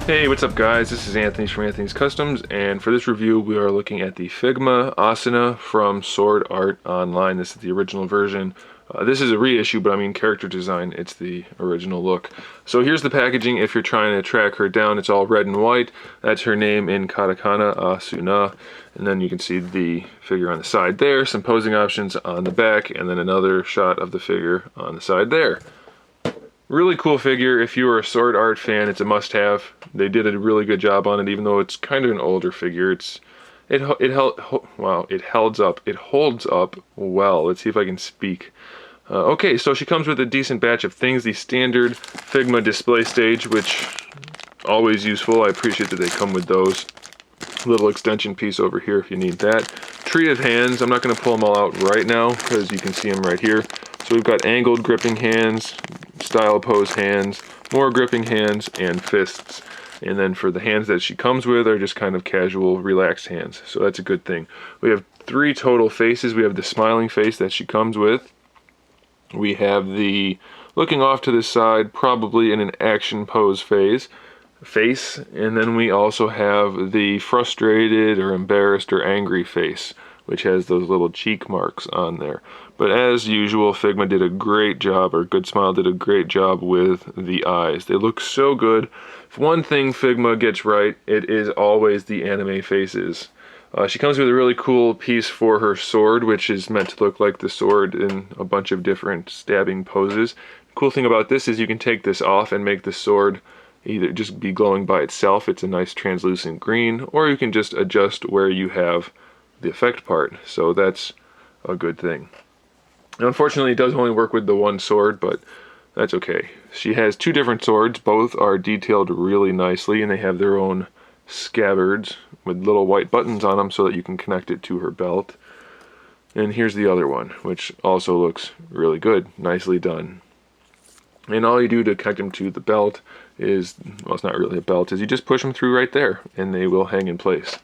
Hey, what's up guys? This is Anthony from Anthony's Customs, and for this review we are looking at the Figma Asuna from Sword Art Online. This is the original version. This is a reissue, but I mean character design, it's the original look. So here's the packaging if you're trying to track her down. It's all red and white. That's her name in katakana, Asuna. And then you can see the figure on the side there, some posing options on the back, and then another shot of the figure on the side there. Really cool figure. If you are a Sword Art fan, it's a must-have. They did a really good job on it, even though it's kind of an older figure. It holds up. It holds up well. Let's see if I can speak. Okay, so she comes with a decent batch of things. The standard Figma display stage, which always useful. I appreciate that they come with those. Little extension piece over here if you need that. Tree of hands. I'm not going to pull them all out right now because you can see them right here. So we've got angled gripping hands, style pose hands, more gripping hands, and fists. And then for the hands that she comes with are just kind of casual, relaxed hands. So that's a good thing. We have 3 total faces. We have the smiling face that she comes with. We have the looking off to the side, probably in an action pose face. And then we also have the frustrated or embarrassed or angry face, which has those little cheek marks on there. But as usual, Figma did a great job, or Good Smile did a great job with the eyes. They look so good. If one thing Figma gets right, it is always the anime faces. She comes with a really cool piece for her sword, which is meant to look like the sword in a bunch of different stabbing poses. The cool thing about this is you can take this off and make the sword either just be glowing by itself. It's a nice translucent green, or you can just adjust where you have the effect part. So that's a good thing. Unfortunately, it does only work with the one sword, but that's okay. She has 2 different swords. Both are detailed really nicely, and they have their own scabbards with little white buttons on them so that you can connect it to her belt. And here's the other one, which also looks really good. Nicely done. And all you do to connect them to the belt is, well, it's not really a belt, is you just push them through right there, and they will hang in place.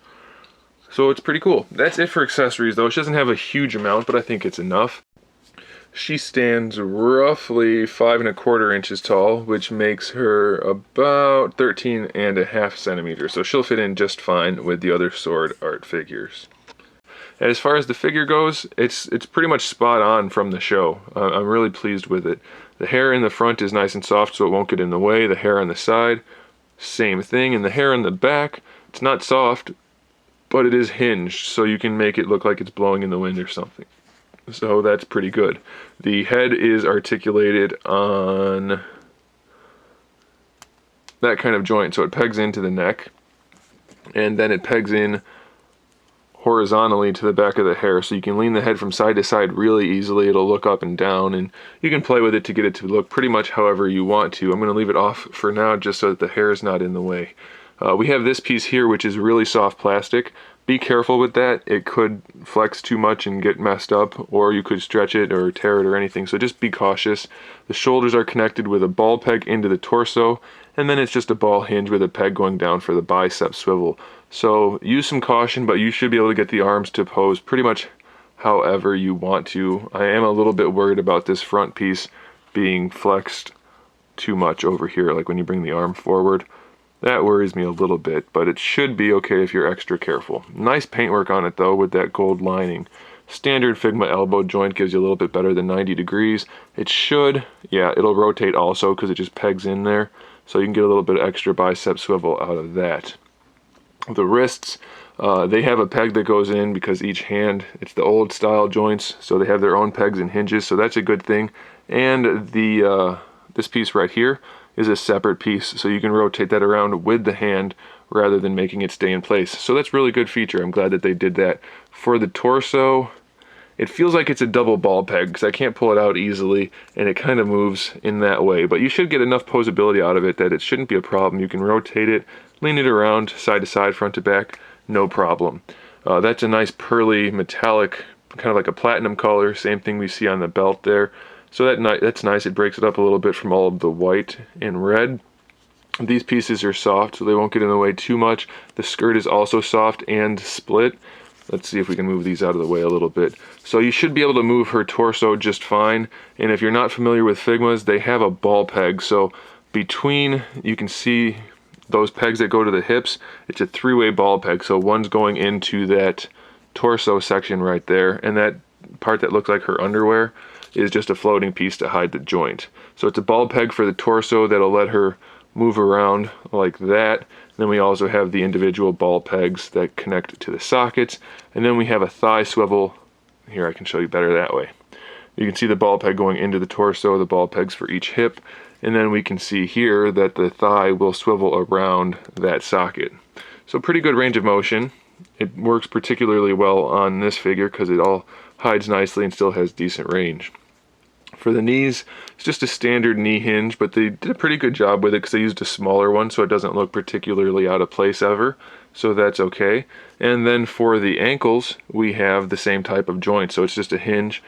So it's pretty cool. That's it for accessories, though. She doesn't have a huge amount, but I think it's enough. She stands roughly 5¼ inches tall, which makes her about 13½ centimeters. So she'll fit in just fine with the other Sword Art figures. As far as the figure goes, it's pretty much spot on from the show. I'm really pleased with it. The hair in the front is nice and soft, so it won't get in the way. The hair on the side, same thing. And the hair on the back, it's not soft, but it is hinged, so you can make it look like it's blowing in the wind or something. So that's pretty good. The head is articulated on that kind of joint, so it pegs into the neck, and then it pegs in horizontally to the back of the hair, so you can lean the head from side to side really easily. It'll look up and down, and you can play with it to get it to look pretty much however you want to. I'm going to leave it off for now just so that the hair is not in the way. We have this piece here, which is really soft plastic. Be careful with that. It could flex too much and get messed up, or you could stretch it or tear it or anything, so just be cautious. The shoulders are connected with a ball peg into the torso, and then it's just a ball hinge with a peg going down for the bicep swivel. So use some caution, but you should be able to get the arms to pose pretty much however you want to. I am a little bit worried about this front piece being flexed too much over here, like when you bring the arm forward. That worries me a little bit, but it should be okay if you're extra careful. Nice paintwork on it though with that gold lining. Standard Figma elbow joint gives you a little bit better than 90 degrees. It should, yeah, it'll rotate also because it just pegs in there. So you can get a little bit extra bicep swivel out of that. The wrists, they have a peg that goes in because each hand, it's the old style joints, so they have their own pegs and hinges, so that's a good thing. And the this piece right here is a separate piece, so you can rotate that around with the hand rather than making it stay in place. So that's a really good feature. I'm glad that they did that. For the torso, it feels like it's a double ball peg because I can't pull it out easily, and it kind of moves in that way. But you should get enough posability out of it that it shouldn't be a problem. You can rotate it, lean it around side to side, front to back, no problem. That's a nice pearly metallic, kind of like a platinum color, same thing we see on the belt there. So that's nice. It breaks it up a little bit from all of the white and red. These pieces are soft, so they won't get in the way too much. The skirt is also soft and split. Let's see if we can move these out of the way a little bit. So you should be able to move her torso just fine. And if you're not familiar with Figmas, they have a ball peg. So between, you can see those pegs that go to the hips, it's a 3-way ball peg. So one's going into that torso section right there, and that part that looks like her underwear is just a floating piece to hide the joint. So it's a ball peg for the torso that'll let her move around like that. Then we also have the individual ball pegs that connect to the sockets, and then we have a thigh swivel. Here, I can show you better that way. You can see the ball peg going into the torso, the ball pegs for each hip, and then we can see here that the thigh will swivel around that socket. So pretty good range of motion. It works particularly well on this figure because it all hides nicely and still has decent range. For the knees, it's just a standard knee hinge, but they did a pretty good job with it because they used a smaller one so it doesn't look particularly out of place ever, so that's okay. And then for the ankles, we have the same type of joint, so it's just a hinge,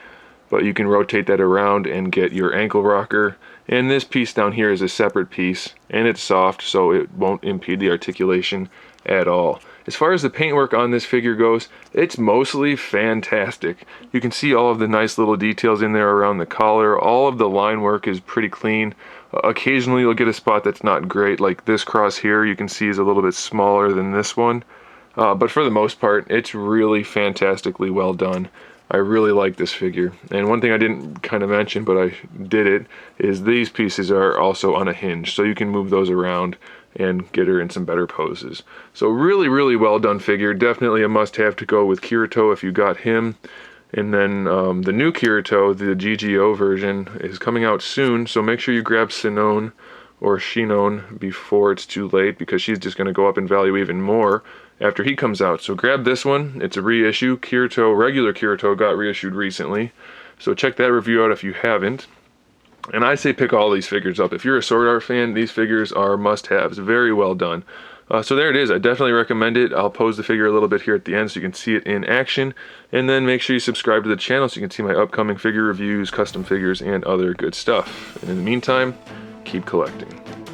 but you can rotate that around and get your ankle rocker. And this piece down here is a separate piece, and it's soft, so it won't impede the articulation at all. As far as the paintwork on this figure goes, it's mostly fantastic. You can see all of the nice little details in there around the collar. All of the line work is pretty clean. Occasionally you'll get a spot that's not great, like this cross here you can see is a little bit smaller than this one. But for the most part, it's really fantastically well done. I really like this figure. And one thing I didn't kind of mention, but I did it, is these pieces are also on a hinge, so you can move those around and get her in some better poses. So really, really well done figure. Definitely a must-have to go with Kirito if you got him. And then the new Kirito, the GGO version, is coming out soon, so make sure you grab Sinone or Shinon before it's too late, because she's just going to go up in value even more after he comes out. So grab this one. It's a reissue. Kirito, regular Kirito, got reissued recently, so check that review out if you haven't. And I say pick all these figures up. If you're a sword art fan, these figures are must-haves. Very well done. So there it is. I definitely recommend it. I'll pose the figure a little bit here at the end so you can see it in action. And then make sure you subscribe to the channel so you can see my upcoming figure reviews, custom figures, and other good stuff. And in the meantime, keep collecting.